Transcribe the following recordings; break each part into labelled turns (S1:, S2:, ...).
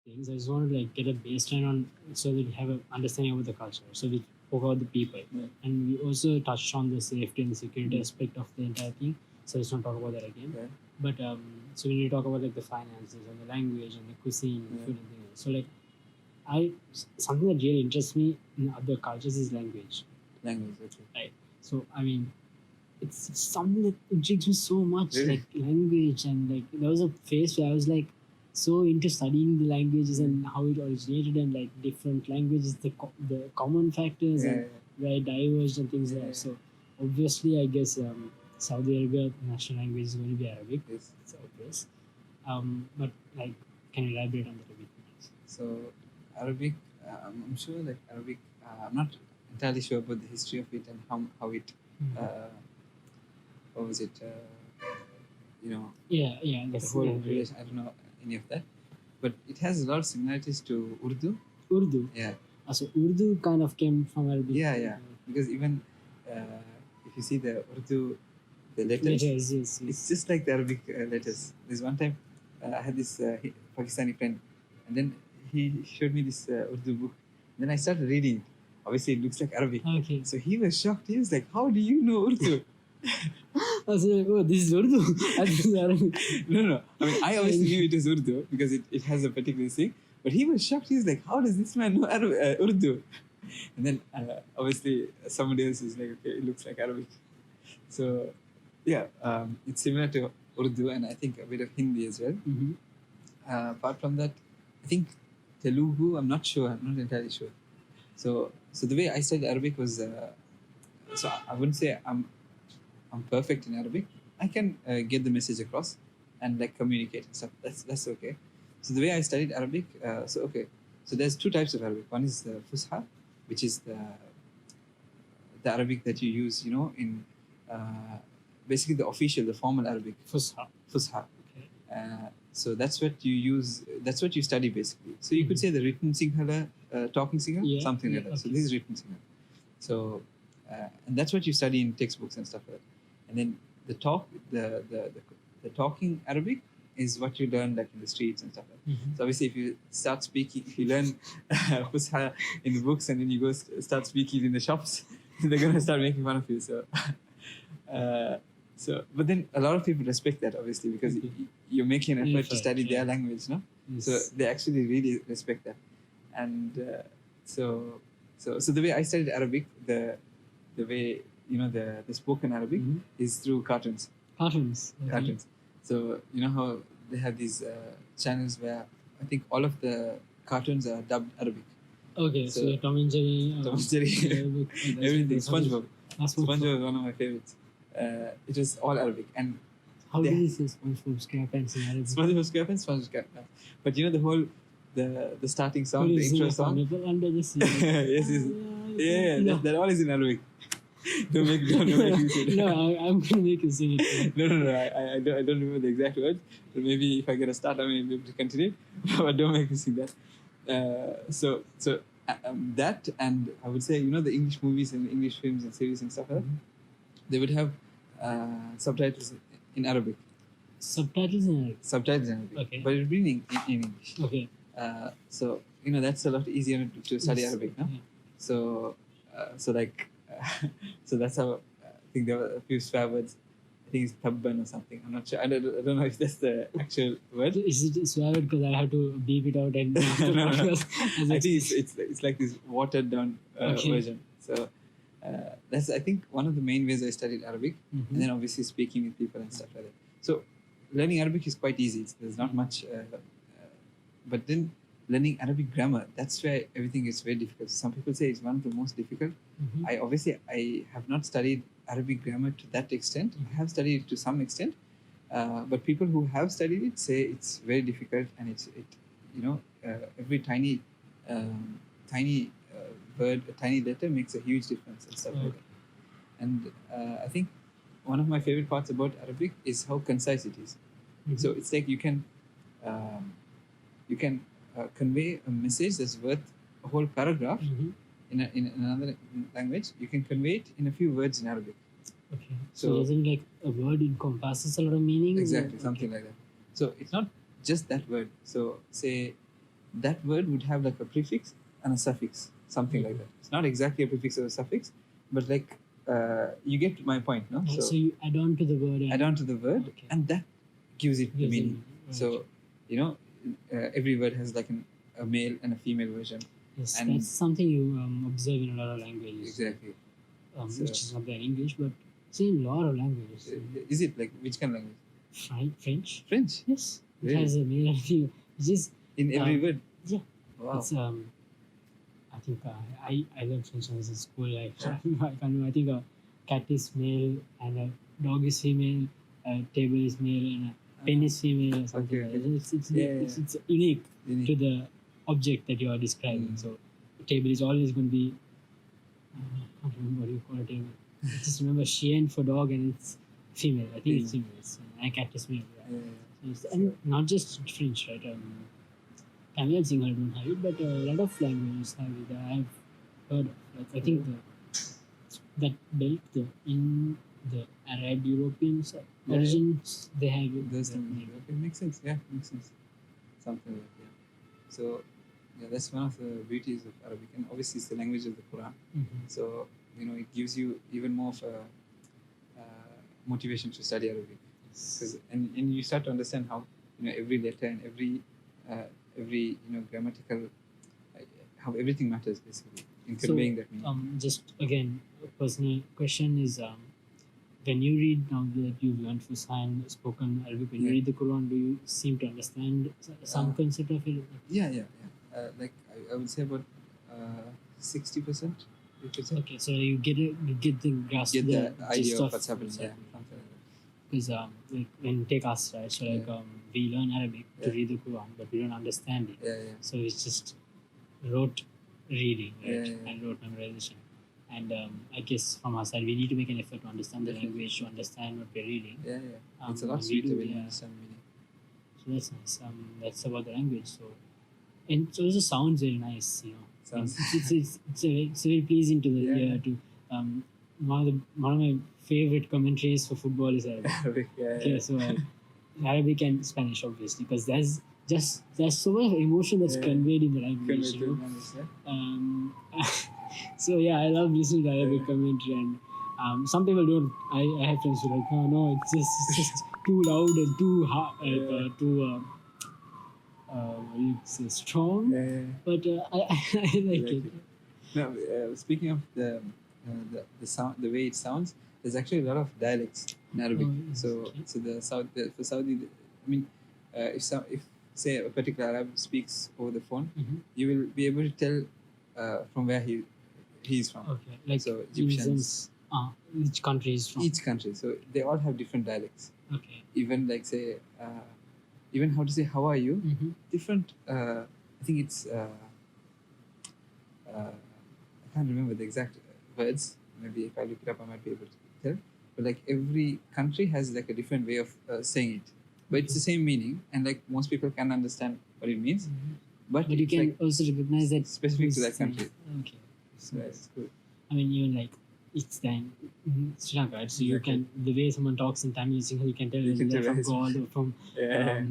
S1: things. I just want to like get a baseline on so that we have an understanding about the culture. So we spoke about the people, and we also touched on the safety and the security aspect of the entire thing. So let's not talk about that again. But so when you talk about like the finances and the language and the cuisine, and food and things. So like something that really interests me in other cultures is language.
S2: Language, okay.
S1: Right. So I mean, it's something that intrigues me so much,
S2: Really?
S1: like language, and like there was a phase where I was like so into studying the languages and how it originated and like different languages, the common factors and where it diverged and things like that. So obviously, I guess Saudi Arabia national language is going to be Arabic.
S2: Yes.
S1: It's obvious. But like, can you elaborate on that a bit, please?
S2: So Arabic, I'm sure like Arabic. I'm not entirely sure about the history of it and how it. What was it?
S1: Yeah.
S2: The whole relation. I don't know any of that, but it has a lot of similarities to Urdu.
S1: Urdu.
S2: Yeah.
S1: So Urdu kind of came from Arabic.
S2: Yeah. Because even if you see the Urdu, the letters,
S1: yes.
S2: it's just like the Arabic letters. There's one time I had this Pakistani friend, and then he showed me this Urdu book. Then I started reading it. Obviously, it looks like Arabic.
S1: Okay.
S2: So he was shocked. He was like, "How do you know Urdu?"
S1: I was like, "Oh, this is Urdu." This is Arabic.
S2: No. I mean, I obviously knew it was Urdu because it has a particular thing. But he was shocked. He was like, "How does this man know Urdu?" And then obviously somebody else is like, "Okay, it looks like Arabic." So yeah, it's similar to Urdu and I think a bit of Hindi as well.
S1: Mm-hmm.
S2: Apart from that, I think Telugu. I'm not sure. I'm not entirely sure. So the way I studied Arabic was, so I wouldn't say I'm perfect in Arabic. I can get the message across and like communicate and stuff. That's okay. So the way I studied Arabic, so there's two types of Arabic. One is the Fusha, which is the Arabic that you use, in basically the official, the formal Arabic.
S1: Fusha.
S2: Okay. So that's what you use. That's what you study basically. So you could say the written Sinhala, talking Sinhala, something like that. Okay. So this is written Sinhala. So and that's what you study in textbooks and stuff like that. And then the talking Arabic is what you learn like in the streets and stuff like that.
S1: Mm-hmm.
S2: So obviously, if you learn Fusha in the books and then you go start speaking in the shops, they're gonna start making fun of you. So, but then a lot of people respect that obviously because you're making an effort to study their language, no? Yes. So they actually really respect that. And so the way I studied Arabic, the way the spoken Arabic is through cartoons.
S1: Cartoons. Okay.
S2: Cartoons. So you know how they have these channels where I think all of the cartoons are dubbed Arabic.
S1: Okay, so Tom and Jerry.
S2: Everything. SpongeBob. SpongeBob is one of my favorites. It was all Arabic. And
S1: how do you say SpongeBob SquarePants in Arabic?
S2: SpongeBob SquarePants, SpongeBob SquarePants. But the whole the starting song, the intro song.
S1: Under the sea.
S2: Yes. Yeah. That all is in Arabic. Don't make me say that.
S1: No, I'm gonna make you sing it.
S2: No. I don't remember the exact words. But maybe if I get a start, I may be able to continue. But don't make me sing that. So that, and I would say the English movies and English films and series and stuff like that, they would have subtitles in Arabic.
S1: Subtitles in Arabic.
S2: Subtitles in Arabic. Okay. But it would be in English.
S1: Okay.
S2: So that's a lot easier to study Arabic, no?
S1: Yeah.
S2: So that's how I think there were a few swear words. I think it's tabban or something. I'm not sure. I don't know if that's the actual word.
S1: Is it swear word because I have to beep it out and
S2: no. I think it's like this watered down version. So that's I think one of the main ways I studied Arabic, and then obviously speaking with people and stuff like that. So learning Arabic is quite easy. There's not much, but then learning Arabic grammar, that's where everything is very difficult. Some people say it's one of the most difficult. I have not studied Arabic grammar to that extent. I have studied it to some extent, but people who have studied it say it's very difficult, and every tiny word, a tiny letter makes a huge difference and stuff like that. And I think one of my favorite parts about Arabic is how concise it is. So it's like you can convey a message that's worth a whole paragraph in another language. You can convey it in a few words in Arabic.
S1: Okay. So isn't like a word encompasses a lot of meaning?
S2: Exactly, something like that. So it's not just that word. So say that word would have like a prefix and a suffix, something like that. It's not exactly a prefix or a suffix, but like you get my point, no?
S1: So you add on to the word.
S2: Add on to the word,
S1: Okay.
S2: and that gives it the
S1: Gives it
S2: meaning.
S1: meaning,
S2: So every word has like a male and a female version.
S1: Yes,
S2: and
S1: that's something you observe in a lot of languages.
S2: Exactly.
S1: Which is not there in English, but it's in a lot of languages.
S2: Is it like which kind of language?
S1: French.
S2: French.
S1: Yes, it
S2: Really?
S1: has a male and female. Which is
S2: In every word.
S1: yeah.
S2: Wow.
S1: It's I think I learned French when I was in school. I can't remember. I think a cat is male and a dog is female. A table is male and a pen is female or something
S2: Okay,
S1: like that. It's
S2: Yeah.
S1: unique
S2: Unique.
S1: to the object that you are describing. So a table is always going to be I can't remember what you call a table. I just remember Chien for dog and it's female. I think it's female. And a cat is male. Yeah. And not just French, right? Tamil and Sinhala don't have it, but a lot of languages have it. I've heard of. Like, I think that belt, in the Arab European origins, they have it.
S2: Those okay, makes sense. Yeah, makes sense. Something like that. So yeah, that's one of the beauties of Arabic, and obviously it's the language of the Quran.
S1: Mm-hmm.
S2: So it gives you even more of a motivation to study Arabic, and you start to understand how every letter and every grammatical how everything matters basically in conveying that meaning.
S1: Just again, a personal question is when you read, now that you've learned Fushan, spoken Arabic, when you read the Quran, do you seem to understand some concept of it?
S2: Yeah. Like I would say about 60%. You could say.
S1: Okay, so you get the grasp,
S2: Get the idea
S1: gist
S2: of what's happening. Yeah, something like that.
S1: Because like when take us, right? So like we learn Arabic to read the Quran, but we don't understand it.
S2: Yeah.
S1: So it's just rote reading, right?
S2: Yeah.
S1: And rote memorization. And I guess from our side, we need to make an effort to understand the language, to understand what we're reading.
S2: Yeah. It's a lot
S1: we
S2: sweeter
S1: do,
S2: when you
S1: yeah.
S2: understand meaning.
S1: So that's nice. That's about the language. So, and it also sounds very nice,
S2: Sounds.
S1: It's very pleasing to the ear. To one of my favorite commentaries for football is Arabic.
S2: Arabic,
S1: Okay, so Arabic and Spanish, obviously, because there's so much emotion that's conveyed in the language. So yeah, I love listening to Arabic commentary, and some people don't. I have friends who are like, no, it's just too loud and too hard, too strong. But I like it.
S2: Now, speaking of the sound, the way it sounds, there's actually a lot of dialects in Arabic. So for Saudi, I mean, if say a particular Arab speaks over the phone, you will be able to tell from where he's from.
S1: Okay, like
S2: so Egyptians,
S1: each country is from.
S2: Each country, so they all have different dialects.
S1: Okay.
S2: Even like say, even how to say how are you, different. I think it's. I can't remember the exact words. Maybe if I look it up, I might be able to tell. But like every country has like a different way of saying it, but it's the same meaning, and like most people can understand what it means. But
S1: you can
S2: like
S1: also recognize that
S2: specific to that country.
S1: Okay.
S2: So it's good.
S1: I mean, even like it's then Sri Lanka, right? So you can, the way someone talks in Tamil, you can tell they're from Goa or from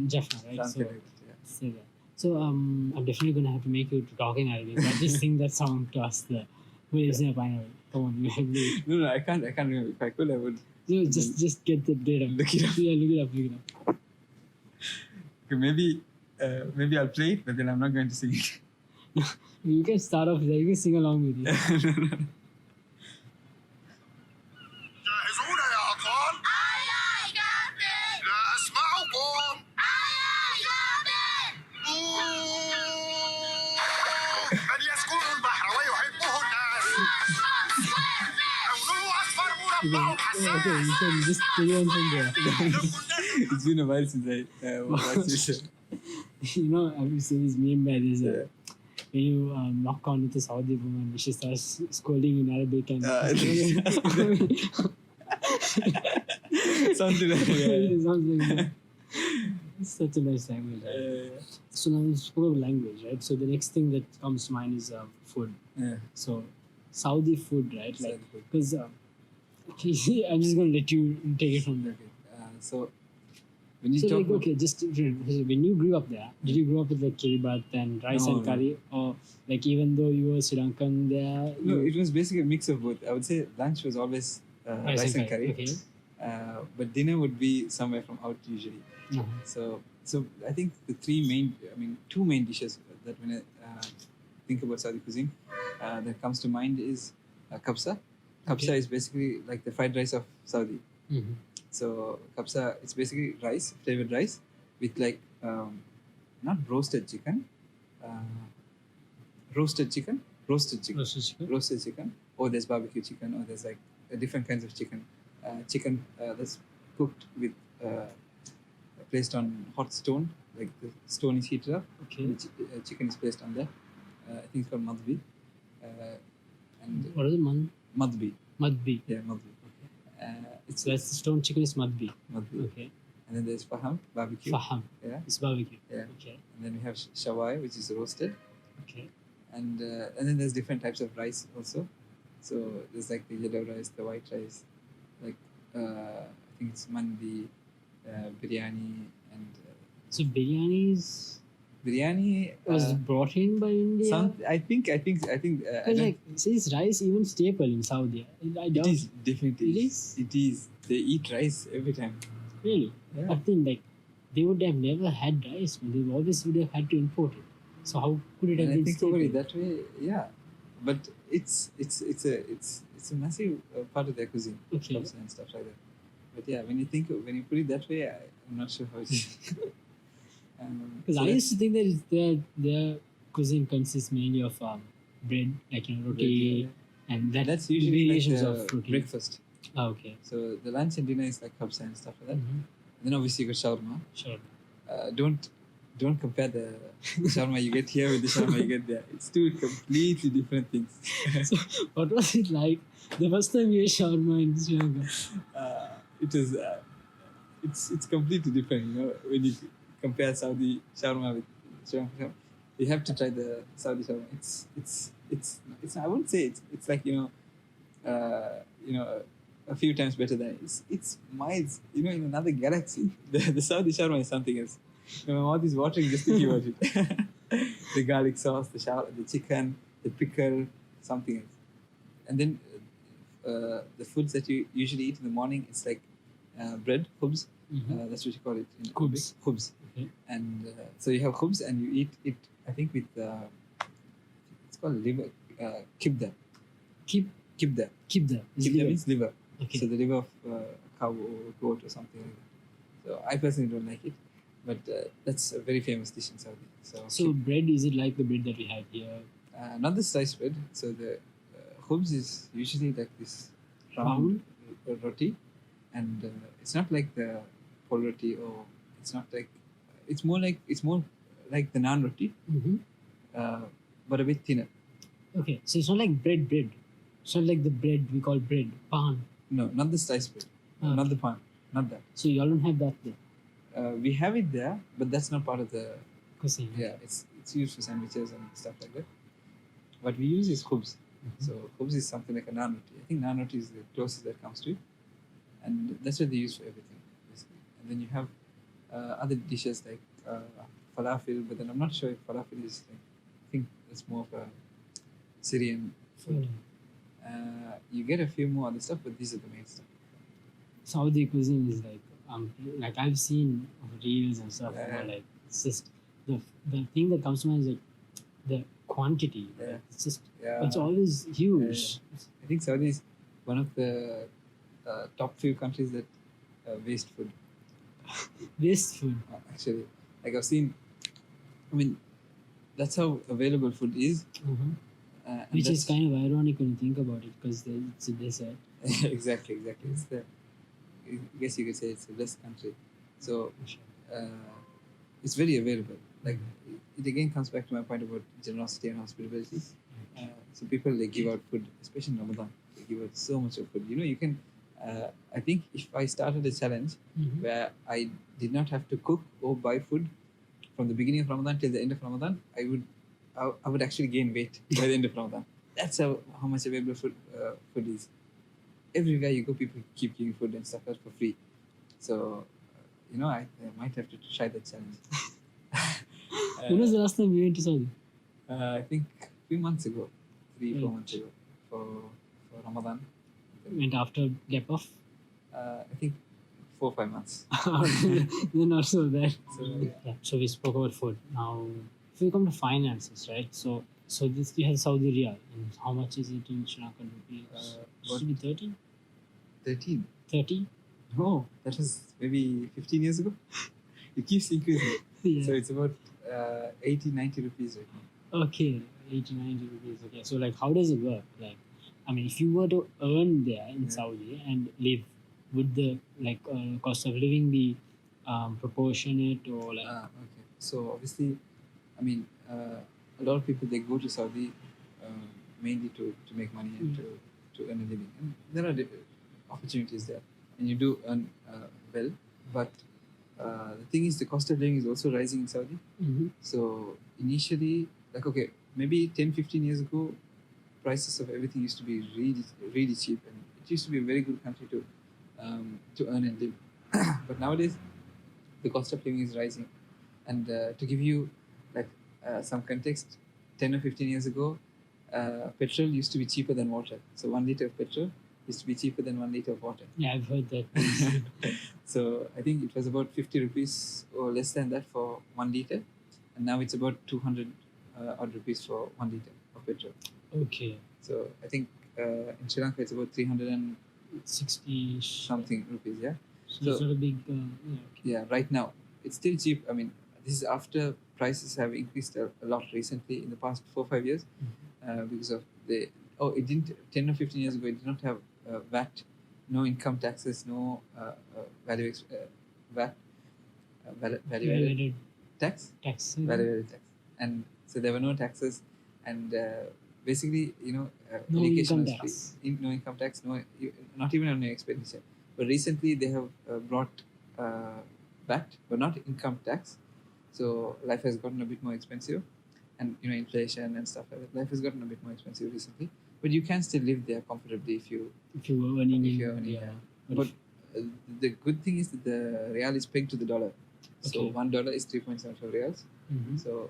S1: Jaffna, right?
S2: Something like that,
S1: say that. So I'm definitely gonna have to make you to talk in Arabic, but just sing that song to us. Who lives in a pineapple? Come on, you have to.
S2: No, I can't remember. If I could, I would.
S1: No, just get the data.
S2: Look it up.
S1: Yeah, look it up.
S2: Okay, maybe I'll play it, but then I'm not going to sing it.
S1: You can start off there. You can sing along with you.
S3: جاهزون يا أطفال؟ يا كابتن. لا أسمعكم. يا كابتن. من يسكن البحر ويحبه الناس. لونه أصفر مربع حساس.
S1: Okay, you can just carry on from there.
S2: It's been a while since I watched this.
S1: Have you seen this meme where there's when you knock on with a Saudi woman, she starts scolding in Arabic and
S2: something like that.
S1: It's such a nice language. So now we spoke about language, right? So the next thing that comes to mind is food. So Saudi food, right? Like, because I'm just going to let you take it from there.
S2: So When you
S1: So
S2: talk
S1: like,
S2: about,
S1: okay, just when you grew up there, did you grow up with like kiribat and rice
S2: No,
S1: and curry, or like even though you were Sri Lankan there,
S2: no, it was basically a mix of both. I would say lunch was always rice and curry.
S1: Okay.
S2: But dinner would be somewhere from out usually.
S1: Uh-huh.
S2: So I think two main dishes that when I think about Saudi cuisine that comes to mind is kabsa. Kabsa
S1: Okay.
S2: is basically like the fried rice of Saudi.
S1: Mm-hmm.
S2: So kabsa, it's basically rice, flavored rice with like not roasted chicken, roasted chicken,
S1: Roasted chicken.
S2: roasted chicken, or there's barbecue chicken, or there's like different kinds of chicken. Chicken that's cooked with placed on hot stone, like the stone is heated up.
S1: Okay.
S2: The chicken is placed on there. I think it's called madbi. And
S1: What is it?
S2: madbi,
S1: Madbi.
S2: yeah, madbi. It's
S1: So that's the stone chicken is madbi.
S2: madbi.
S1: Okay.
S2: And then there's faham, barbecue.
S1: Faham.
S2: Yeah.
S1: It's barbecue.
S2: Yeah.
S1: Okay.
S2: And then we have shawai, which is roasted.
S1: Okay.
S2: And then there's different types of rice also. So there's like the yellow rice, the white rice, like I think it's mandi, biryani, and
S1: So biryani was brought in by India.
S2: I think I
S1: Because
S2: don't-
S1: like, is rice even staple in Saudi? I
S2: it
S1: doubt.
S2: is definitely
S1: It is?
S2: It is. They eat rice every time.
S1: Really?
S2: Yeah.
S1: But then like, they would have never had rice. They always would have had to import it. So how could it have
S2: And I
S1: been
S2: think
S1: staple?
S2: over it that way, yeah. But it's a massive part of their cuisine,
S1: Okay.
S2: chops and stuff like that. But yeah, when you put it that way, I'm not sure how it is.
S1: Because
S2: So
S1: I
S2: that's-
S1: used to think that their cuisine consists mainly of bread, like roti, and
S2: that's usually
S1: variations
S2: like
S1: of
S2: the
S1: roti.
S2: breakfast.
S1: Ah, okay.
S2: So the lunch and dinner is like kabsa and stuff like that.
S1: Mhm.
S2: Then obviously you got shawarma.
S1: Sure.
S2: Don't compare the shawarma you get here with the shawarma you get there. It's two completely different things.
S1: So what was it like the first time you ate shawarma in Sri Lanka?
S2: It is it's completely different, when you compare Saudi shawarma with Sri Lankan shawarma. You have to try the Saudi shawarma. It's I wouldn't say it's like a few times better than it. It's miles in another galaxy. The Saudi shawarma is something else. My mouth is watering just thinking about it. The garlic sauce, the chicken, the pickle, something else. And then the foods that you usually eat in the morning, it's like bread, khubz.
S1: Mhm.
S2: That's what you call it. In
S1: Khubz.
S2: Arabic, khubz.
S1: Okay.
S2: And so you have khubz and you eat it, I think, with it's called liver, kibda.
S1: Keep
S2: Kibda.
S1: that.
S2: Kibda means liver.
S1: Okay.
S2: So the liver of cow or goat or something like that. So I personally don't like it, but that's a very famous dish in Saudi.
S1: So bread, is it like the bread that we have here?
S2: Not the sliced bread. So the khubz is usually like this round roti, and it's not like the pol roti, or it's not like it's more like the naan roti,
S1: Mm-hmm.
S2: but a bit thinner.
S1: Okay, so it's not like bread. It's not like the bread we call bread, pan.
S2: No, not the sliced bread, not the pan, not that.
S1: So y'all don't have that there.
S2: We have it there, but that's not part of the.
S1: Cuisine.
S2: Yeah, it's used for sandwiches and stuff like that. What we use is khubz.
S1: Mhm.
S2: So khubz is something like a naan roti. I think naan roti is the closest that comes to it, and that's what they use for everything, basically. And then you have other dishes like falafel, but then I'm not sure if falafel is like. I think it's more of a Syrian food. You get a few more other stuff, but these are the main stuff.
S1: Saudi cuisine is like I've seen reels and stuff.
S2: Yeah.
S1: Like it's just the thing that comes to mind is like the quantity.
S2: Yeah.
S1: Like, it's just
S2: Yeah.
S1: it's always huge.
S2: I think Saudi is one of the top few countries that waste food.
S1: Waste food.
S2: Actually, like I've seen. I mean, that's how available food is.
S1: Mhm.
S2: And
S1: Which is
S2: that's-
S1: kind of ironic when you think about it, because it's a desert.
S2: exactly. It's the. I guess you could say it's a blessed country. So it's very available. Like it again comes back to my point about generosity and hospitality. So people, they give out food, especially in Ramadan. They give out so much of food. You can. I think if I started a challenge
S1: Mhm.
S2: where I did not have to cook or buy food from the beginning of Ramadan till the end of Ramadan, I would actually gain weight by the end of Ramadan. That's how much available food is. Everywhere you go, people keep giving food and stuff like that for free. So I might have to try that challenge.
S1: When was the last time you went to Saudi?
S2: I think a few months ago, 3-4
S1: Right.
S2: months ago, for Ramadan.
S1: Went after gap off?
S2: I think 4-5 months.
S1: Then not so bad.
S2: So
S1: Yeah. So we spoke about food. Now, if we come to finances, right? So this you have Saudi Riyal, and how much is it in Sri Lankan rupees? Should be 13?
S2: 13.
S1: 30?
S2: No, that was maybe 15 years ago. It keeps increasing.
S1: Yeah.
S2: So it's about 80-90 rupees right now.
S1: Okay, 80-90 rupees. Okay, so like, how does it work? Like, I mean, if you were to earn there in Saudi and live, would the cost of living be proportionate or like?
S2: Okay. So obviously, I mean, a lot of people, they go to Saudi mainly to make money and to earn a living. And there are opportunities there, and you do earn well. But the thing is, the cost of living is also rising in Saudi.
S1: Mhm.
S2: So initially, maybe 10-15 years ago, prices of everything used to be really, really cheap, and it used to be a very good country to earn and live. But nowadays, the cost of living is rising. And to give you some context, 10 or 15 years ago, petrol used to be cheaper than water. So 1 liter of petrol used to be cheaper than 1 liter of water.
S1: Yeah, I've heard that.
S2: So I think it was about 50 rupees or less than that for 1 liter, and now it's about 200 odd rupees for 1 liter of petrol.
S1: Okay.
S2: So I think in Sri Lanka it's about 360 something rupees. Yeah.
S1: So it's not a big. Okay.
S2: Yeah. Right now it's still cheap. I mean, this is after prices have increased a lot recently in the past 4-5 years because of it didn't 10 or 15 years ago, it did not have VAT, no income taxes, no value VAT, value added
S1: Tax.
S2: value added tax, and so there were no taxes, and basically
S1: No
S2: education
S1: income
S2: was
S1: tax.
S2: free. No income tax, not even on your expenditure. But recently they have brought VAT, but not income tax. So life has gotten a bit more expensive, and inflation and stuff like that. Life has gotten a bit more expensive recently, but you can still live there comfortably if you
S1: were earning
S2: if you're earning there. But the good thing is that the real is pegged to the dollar. So
S1: Okay.
S2: $1 is 3.75 reals.
S1: Mhm.
S2: So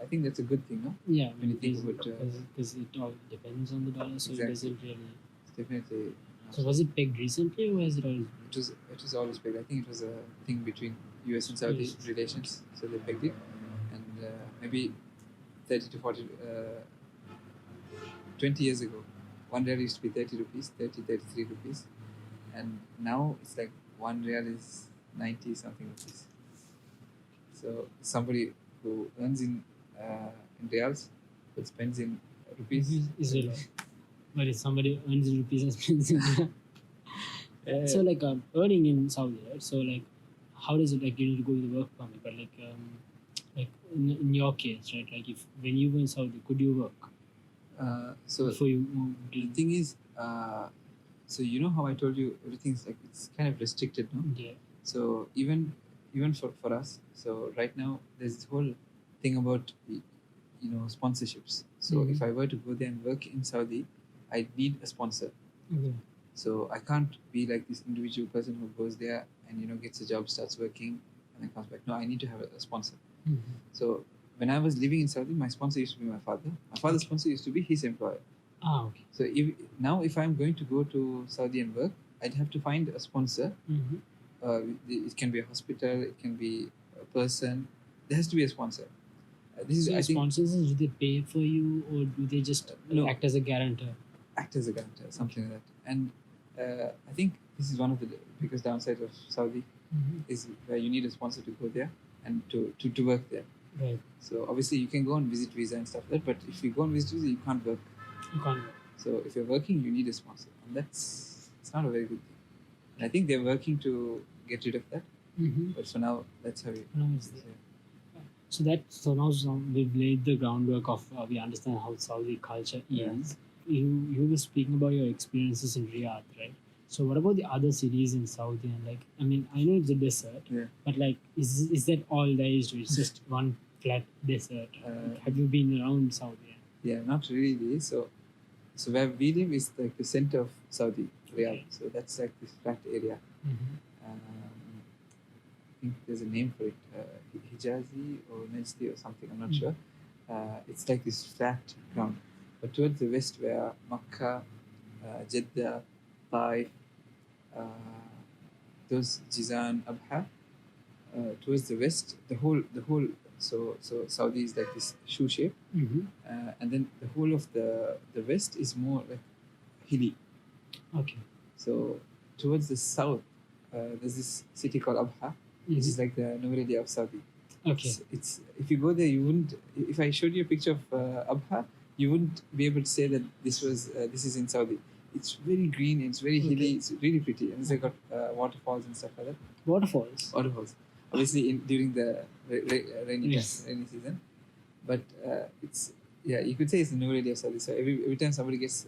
S2: I think that's a good thing, no?
S1: Yeah,
S2: When you think about
S1: because it all depends on the dollar, so
S2: Exactly.
S1: it doesn't really.
S2: It's definitely.
S1: So was it pegged recently or has it always been?
S2: It was always pegged. I think it was a thing between US and Saudi
S1: Yes.
S2: relations, so they pegged it, and maybe 30 to 40, 20 years ago, 1 real used to be 30 rupees, 33 rupees, and now it's like 1 real is 90 something rupees. So somebody who earns in reals but spends in rupees
S1: Is a lot. But if somebody earns in rupees and spends in so like earning in Saudi, right? So like, how does it like you need to go with the work permit? But like in your case, right? Like if when you were in Saudi, could you work
S2: so
S1: before you moved?
S2: the thing is, so how I told you everything's like it's kind of restricted, no?
S1: Yeah.
S2: So even for us, so right now there's this whole thing about sponsorships. So
S1: Mhm.
S2: if I were to go there and work in Saudi, I need a sponsor.
S1: Okay.
S2: So I can't be like this individual person who goes there and gets a job, starts working, and then comes back. No, I need to have a sponsor.
S1: Mhm.
S2: So when I was living in Saudi, my sponsor used to be my father. My father's sponsor used to be his employer.
S1: Okay.
S2: So if I'm going to go to Saudi and work, I'd have to find a sponsor.
S1: Mm-hmm.
S2: It can be a hospital, it can be a person. There has to be a sponsor. This is
S1: So
S2: I think
S1: sponsors, do they pay for you or do they just
S2: No.
S1: act as a guarantor?
S2: act as a guarantor, something like that. And I think this is one of the biggest downsides of Saudi is where you need a sponsor to go there and to work there.
S1: Right.
S2: So obviously you can go on visit visa and stuff like that, but if you go on visit visa, you can't work.
S1: You can't work.
S2: So if you're working, you need a sponsor, and it's not a very good thing. And I think they're working to get rid of that,
S1: Mm-hmm.
S2: but for now, that's how it.
S1: No, it's there. So now we've laid the groundwork of we understand how Saudi culture
S2: Yeah.
S1: is. You were speaking about your experiences in Riyadh, right? So what about the other cities in Saudi? And like, I mean, I know it's a desert,
S2: Yeah.
S1: but like, is that all there is to it? It's just one flat desert. Have you been around Saudi?
S2: Yeah, not really. So where we live is like the center of Saudi, Riyadh.
S1: Okay.
S2: So that's like this flat area.
S1: Mm-hmm.
S2: Um, think there's a name for it, Hijazi or Najdi or something. I'm not sure. It's like this flat ground, but towards the west, where Makkah, Jeddah, Taif, those Jizan, Abha, towards the west, the whole. So Saudi is like this shoe shape, and then the whole of the west is more like hilly.
S1: Okay.
S2: So towards the south, there's this city called Abha, which is like the Nooredi of Saudi.
S1: Okay.
S2: It's if you go there, you wouldn't. If I showed you a picture of Abha, you wouldn't be able to say that this is in Saudi. It's very green. It's very hilly. It's really pretty, and it's got waterfalls and stuff like that.
S1: Waterfalls.
S2: Obviously, during the rainy season, but it's you could say it's the Nooredi of Saudi. So every time somebody gets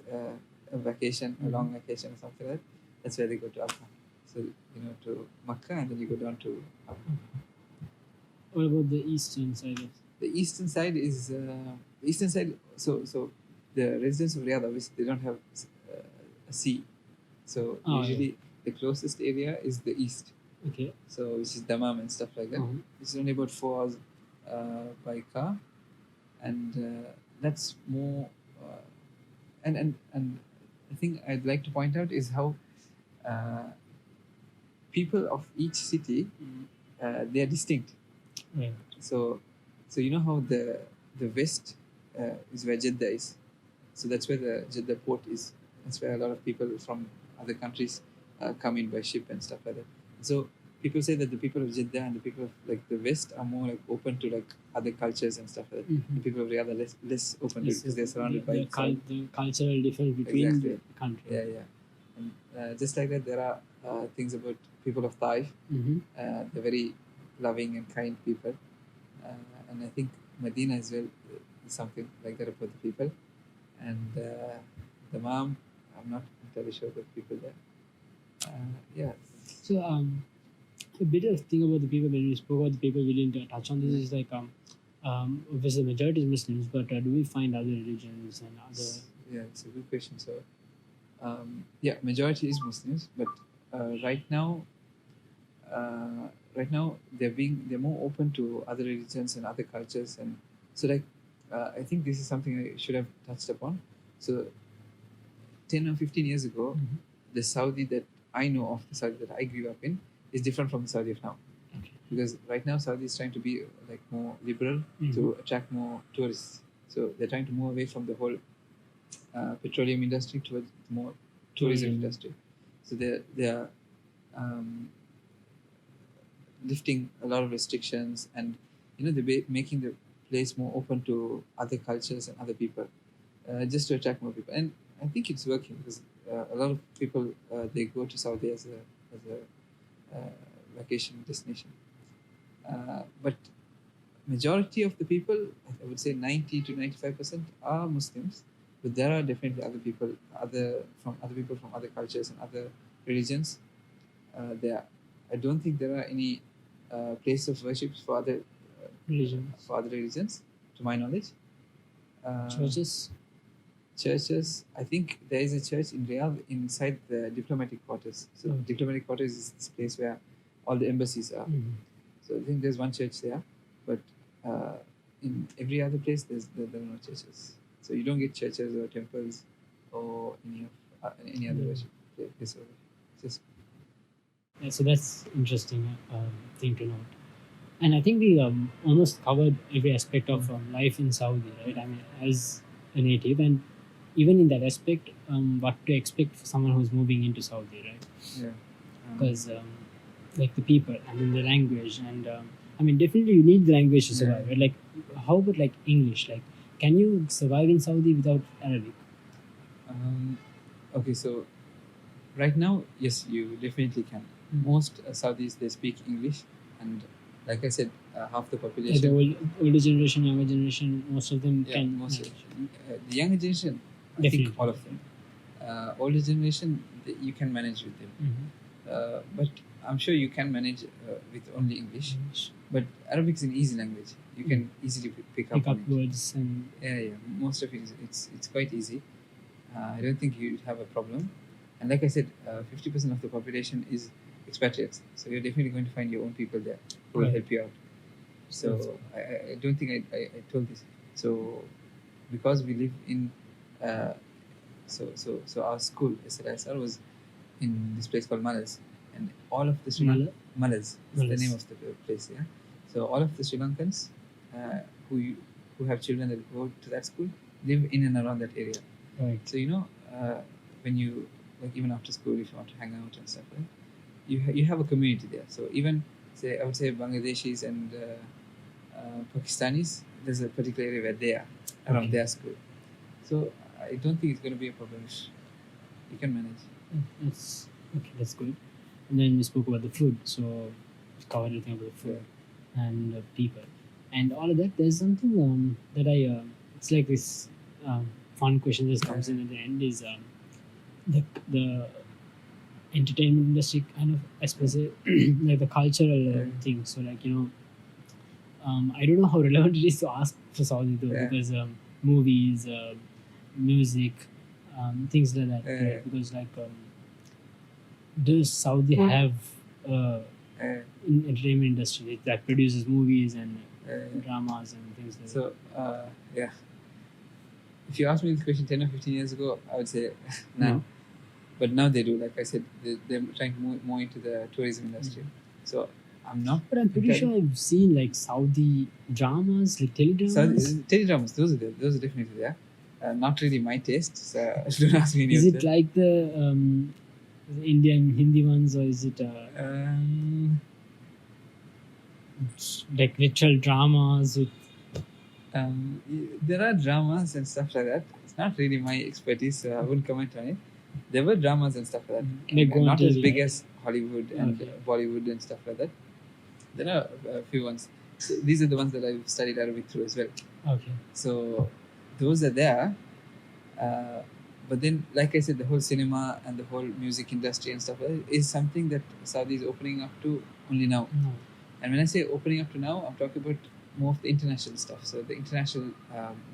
S2: a vacation, a long vacation or something like that, that's where they go to Abha. So to Makkah, and then you go down to Abha.
S1: What about the eastern side of?
S2: The eastern side is so the residents of Riyadh, obviously they don't have a sea, so usually the closest area is the east.
S1: Okay.
S2: So which is Dammam and stuff like that. It's only about 4 hours by car, and that's more. And the thing I'd like to point out is how people of each city they are distinct.
S1: Right.
S2: So you know how the west is where Jeddah is. So that's where the Jeddah port is. That's where a lot of people from other countries come in by ship and stuff like that. So people say that the people of Jeddah and the people of like the west are more like open to like other cultures and stuff like that. The people of Riyadh are less open to it because they're surrounded by
S1: the cultural difference between the countries.
S2: Yeah. And just like that, there are things about people of Taif. They're very loving and kind people, and I think Medina as well is something like that about the people. And Dammam, I'm not entirely sure about the people there.
S1: So a bit of thing about the people when we spoke about the people we didn't touch on this is like obviously the majority is Muslims, but do we find other religions and other?
S2: Yeah, it's a good question. So majority is Muslims, but right now they're more open to other religions and other cultures, and so like I think this is something I should have touched upon. So 10 or 15 years ago, the Saudi that I know of, the Saudi that I grew up in, is different from the Saudi of now.
S1: Okay.
S2: Because right now Saudi is trying to be like more liberal to attract more tourists. So they're trying to move away from the whole petroleum industry towards more tourism industry. So they're lifting a lot of restrictions, and they're making the place more open to other cultures and other people, just to attract more people. And I think it's working because a lot of people they go to Saudi as a vacation destination. But majority of the people, I would say 90 to 95% are Muslims, but there are definitely other people from other cultures and other religions. There, I don't think there are any places of worship for other religions, to my knowledge. Churches. I think there is a church in Riyadh inside the diplomatic quarters. So diplomatic quarters is this place where all the embassies are. So I think there's one church there, but in every other place there are no churches. So you don't get churches or temples or any other worship place.
S1: So that's interesting thing to note. And I think we almost covered every aspect of life in Saudi, right? I mean, as a native, and even in that aspect, what to expect for someone who's moving into Saudi, right?
S2: Yeah.
S1: Because like the people, I mean the language, and I mean definitely you need the language to survive, right? Like how about like English? Like can you survive in Saudi without Arabic?
S2: Okay, so right now, yes, you definitely can. Most Saudis they speak English, and like I said, half the population.
S1: The older generation, younger generation, most of them can.
S2: The younger generation, I think all of them. Older generation, you can manage with them. But I'm sure you can manage with only English. But Arabic is an easy language. You can easily pick up
S1: words and
S2: most of it it's quite easy. I don't think you have a problem. And like I said, 50% of the population is expatriates. So you're definitely going to find your own people there who will
S1: Right.
S2: help you out. So I don't think I told this. So because we live in, so our school, SLSR, was in this place called Malas, and all of the Malas is the
S1: Malas.
S2: name of the place. Yeah. So all of the Sri Lankans who have children that go to that school live in and around that area.
S1: Right.
S2: So when you like even after school, if you want to hang out and stuff, right, you have a community there. So even I would say Bangladeshis and Pakistanis, there's a particular area where they are around their school. So I don't think it's going to be a problem. You can manage.
S1: That's okay. That's good. And then we spoke about the food, so we covered everything about the food and people and all of that. There's something that I it's like this fun question that comes in at the end is the entertainment industry kind of, especially like the cultural thing. So like I don't know how relevant it is to ask for Saudi though, because movies, music, things like that. Right? Because like does Saudi have in entertainment industry that produces movies and dramas and things like that?
S2: So yeah, if you asked me this question 10 or 15 years ago, I would say no. But now they do. Like I said, they're trying to move more into the tourism industry. So I'm not.
S1: But I'm pretty sure I've seen like Saudi dramas, like teledramas.
S2: Teledramas, those are definitely there. Not really my taste. So don't ask me any
S1: Is
S2: of
S1: it
S2: them.
S1: like the Indian Hindi ones, or is it like ritual dramas with
S2: there are dramas and stuff like that. It's not really my expertise, so I wouldn't comment on it. There were dramas and stuff like that.
S1: Like
S2: And not as
S1: Guanteri,
S2: big
S1: right?
S2: as Hollywood and
S1: Okay.
S2: Bollywood and stuff like that. There are a few ones. So these are the ones that I've studied Arabic through as well.
S1: okay.
S2: So those are there. But then, like I said, the whole cinema and the whole music industry and stuff like that is something that Saudi is opening up to only now.
S1: No.
S2: And when I say opening up to now, I'm talking about more of the international stuff. So the international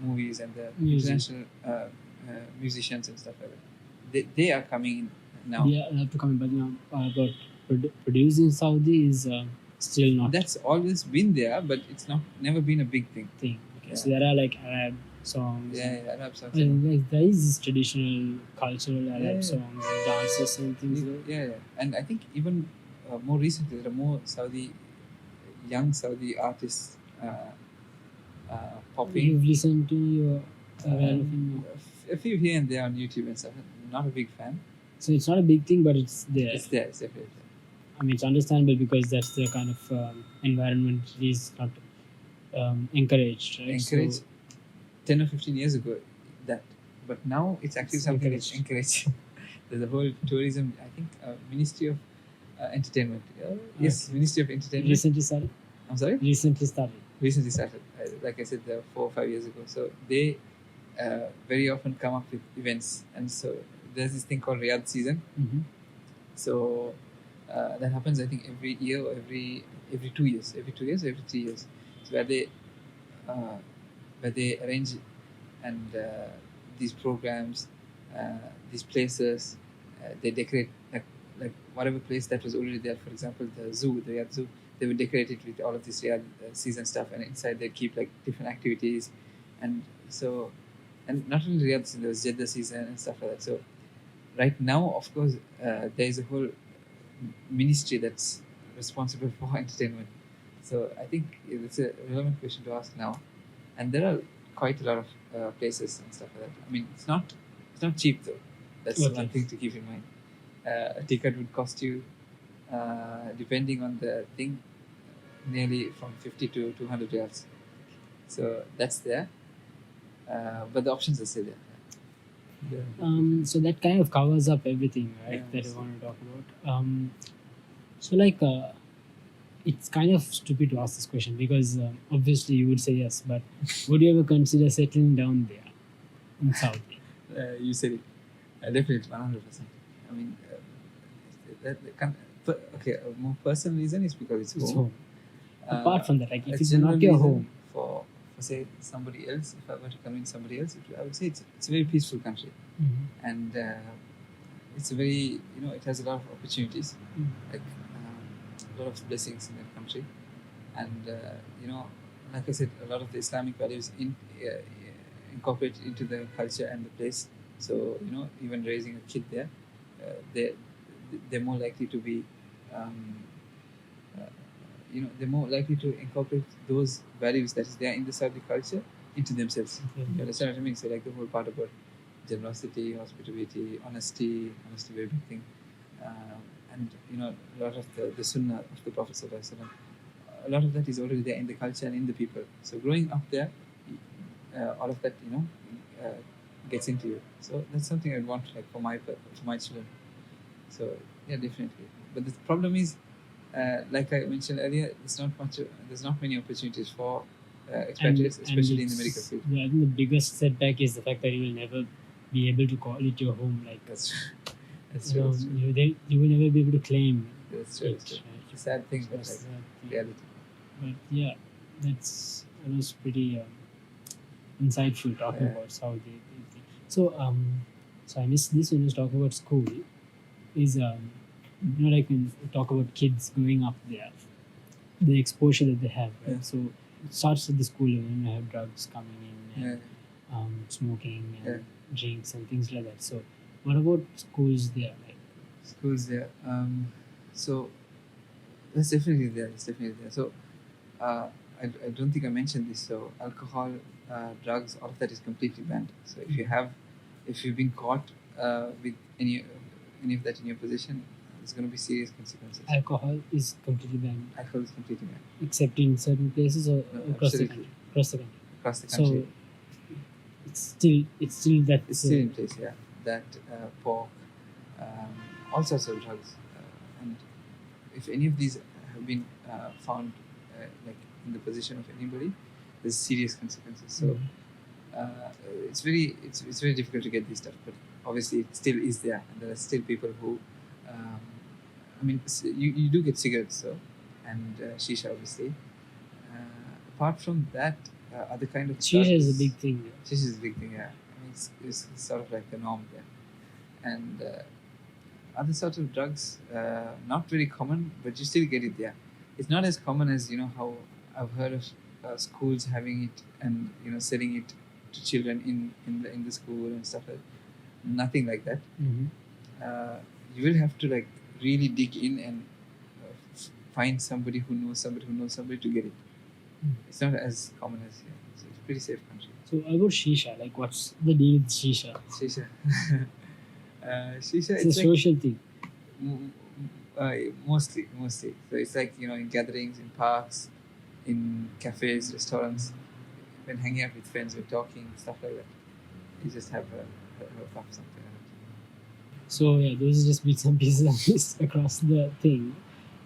S2: movies and the
S1: Music.
S2: international musicians and stuff like that. They are coming in now.
S1: Yeah, I have to comment, but about producing Saudi is still not
S2: That's always been there, but it's never been a big thing.
S1: thing. Okay,
S2: Yeah.
S1: so there are like Arab songs.
S2: Yeah, Arab songs.
S1: And like there is this traditional cultural Arab
S2: Yeah.
S1: songs and dances and things like that.
S2: Yeah. And I think even more recently, there are more young Saudi artists popping.
S1: You've listened to your aware of him?
S2: A few here and there on YouTube and stuff. Not a big fan.
S1: So it's not a big thing, but it's there.
S2: It's there. It's definitely there.
S1: I mean, it's understandable because that's the kind of environment is not encouraged, right?
S2: Encouraged
S1: So,
S2: 10 or 15 years ago, that. But now it's actually
S1: It's
S2: something that's encouraged. There's a whole tourism, I think, Ministry of Entertainment. Yes, Ministry of Entertainment.
S1: recently started.
S2: I'm sorry?
S1: Recently started.
S2: Recently started. Like I said, 4 or 5 years ago. So they very often come up with events. And so there's this thing called Riyadh season.
S1: Mm-hmm.
S2: So that happens, I think, every year or every 2 years. Every 2 years or every 3 years. So where they arrange and these programs, these places, they decorate like whatever place that was already there. For example, the Riyadh Zoo, they would decorate it with all of this Riyadh season stuff, and inside they keep like different activities, and not only Riyadh season, there was Jeddah season and stuff like that. So right now, of course, there is a whole ministry that's responsible for entertainment. So I think it's a relevant question to ask now, and there are quite a lot of places and stuff like that. I mean, it's not cheap though. That's
S1: Okay.
S2: one thing to keep in mind. A ticket would cost you, depending on the thing, nearly from 50 to 200 riyals. So that's there, but the options are still there.
S1: So that kind of covers up everything, right?
S2: Yeah,
S1: that I want to talk about. So like, it's kind of stupid to ask this question because obviously you would say yes, but would you ever consider settling down there in Saudi?
S2: You said it. Definitely, 100%. I mean, okay, a more personal reason is because it's
S1: It's
S2: home.
S1: home. Apart from that, like if
S2: a
S1: it's
S2: general
S1: not your
S2: reason
S1: home,
S2: for say somebody else, if I were to convince somebody else, I would say it's a very peaceful country, and it's a very it has a lot of opportunities.
S1: Mm.
S2: Like lot of blessings in that country, and like I said, a lot of the Islamic values incorporated into the culture and the place. So even raising a kid there, they're more likely to be, they're more likely to incorporate those values that is there in the Saudi culture into themselves.
S1: Okay.
S2: You understand what I mean? So like the whole part about generosity, hospitality, honesty, very big thing, and a lot of the Sunnah of the Prophet Sallallahu Alaihi Wasallam, a lot of that is already there in the culture and in the people. So growing up there, all of that gets into you. So that's something I'd want for my children. So yeah, definitely. But the problem is, like I mentioned earlier, there's not many opportunities for expatriates, especially in the medical field.
S1: Yeah, I think the biggest setback is the fact that you will never be able to call it your home. Like
S2: That's true.
S1: You will never be able to claim
S2: That's true.
S1: it.
S2: That's true.
S1: Right?
S2: It's a sad thing, but
S1: That's
S2: like
S1: the thing.
S2: reality.
S1: But yeah, that was pretty insightful talking
S2: Yeah.
S1: about Saudi. So so I missed this when you was talking about school. Is like when we talk about kids growing up there, the exposure that they have. Right?
S2: Yeah.
S1: So it starts at the school level. You have drugs coming in, and,
S2: Yeah.
S1: smoking and
S2: Yeah.
S1: drinks and things like that. So what about schools there? Like
S2: Schools there. So that's definitely there. So I don't think I mentioned this. So alcohol, drugs, all of that is completely banned. So if you've been caught with any of that in your possession, there's going to be serious consequences.
S1: alcohol is completely banned,
S2: Alcohol is completely banned
S1: except in certain places or
S2: No,
S1: across the
S2: absolutely.
S1: country. Across the country.
S2: across the country.
S1: So it's still that.
S2: It's still in place, yeah. That pork, all sorts of drugs, and if any of these have been found like in the possession of anybody, there's serious consequences. So it's very difficult to get this stuff, but obviously it still is there, and there are still people who, you do get cigarettes, so, and shisha, obviously. Apart from that, other kind of
S1: Shisha is a
S2: drugs-
S1: big thing.
S2: Shisha is a big thing, yeah. I mean, it's sort of like the norm there. And other sorts of drugs, not very common, but you still get it there. It's not as common as how I've heard of schools having it and selling it to children in the school and stuff like that. Nothing like that. You will have to like really dig in and find somebody who knows somebody to get it. It's not as common as here. So it's a pretty safe country.
S1: So about shisha, like what's the deal with shisha?
S2: Shisha. Shisha,
S1: It's a
S2: it's like
S1: social thing.
S2: mostly. So it's like in gatherings, in parks, in cafes, restaurants, when hanging out with friends, we're talking, stuff like that. You just have a puff, something like that.
S1: So yeah, those are just bits and pieces of this across the thing.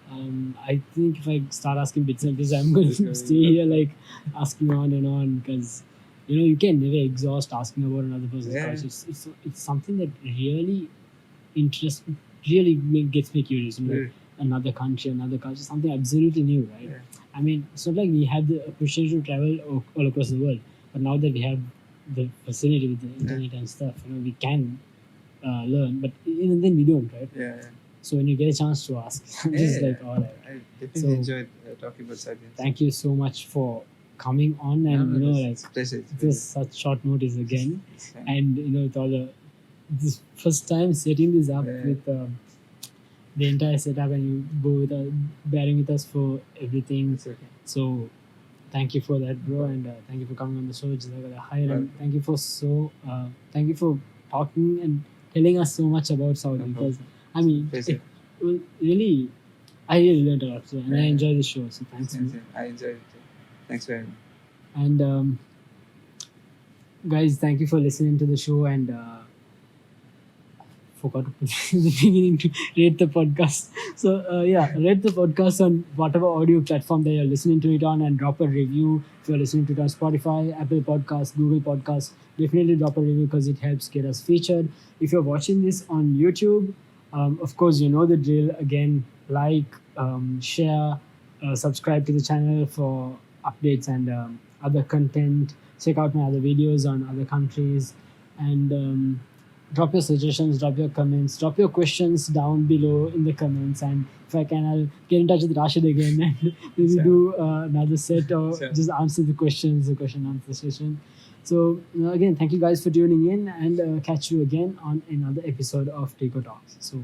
S1: I think if I start asking bits and pieces, I'm going to stay here like asking on and on because you can never exhaust asking about another person's
S2: Yeah.
S1: culture. It's something that really gets me curious.
S2: Yeah.
S1: Another country, another culture, something absolutely new, right?
S2: Yeah.
S1: I mean, it's not like we have the opportunity to travel all across the world, but now that we have the facility with the internet and stuff, we can learn, but even then we don't, right?
S2: Yeah.
S1: So when you get a chance to ask, I'm just
S2: Yeah.
S1: like, all right.
S2: I definitely
S1: So-
S2: enjoyed talking about Saudi.
S1: Thank you so much for coming on, and
S2: it's a pleasure. It's a
S1: this such short notice again,
S2: It's fine.
S1: and with all this first time setting this up
S2: Yeah.
S1: with the entire setup, and you go with bearing with us for everything.
S2: It's okay.
S1: So thank you for that, bro, and thank you for coming on the show. Hi, and
S2: Welcome.
S1: thank you for talking and telling us so much about Saudi,
S2: No problem.
S1: because I mean,
S2: Pleasure.
S1: I really learned a lot, so, and I
S2: Yeah.
S1: enjoy the show. So thanks.
S2: Same. I enjoyed it too. Thanks very much.
S1: And guys, thank you for listening to the show. And forgot to put in the beginning to rate the podcast. So rate the podcast on whatever audio platform that you're listening to it on, and drop a review. If you're listening to it on Spotify, Apple Podcasts, Google Podcasts, definitely drop a review because it helps get us featured. If you're watching this on YouTube, of course you know the drill. Again, like, share, subscribe to the channel for updates and other content. Check out my other videos on other countries, and drop your suggestions, drop your comments, drop your questions down below in the comments, and if I can, I'll get in touch with Raashid again and maybe do another set or just answer the questions, the question answer session. So again, thank you guys for tuning in, and catch you again on another episode of Teekotalks. So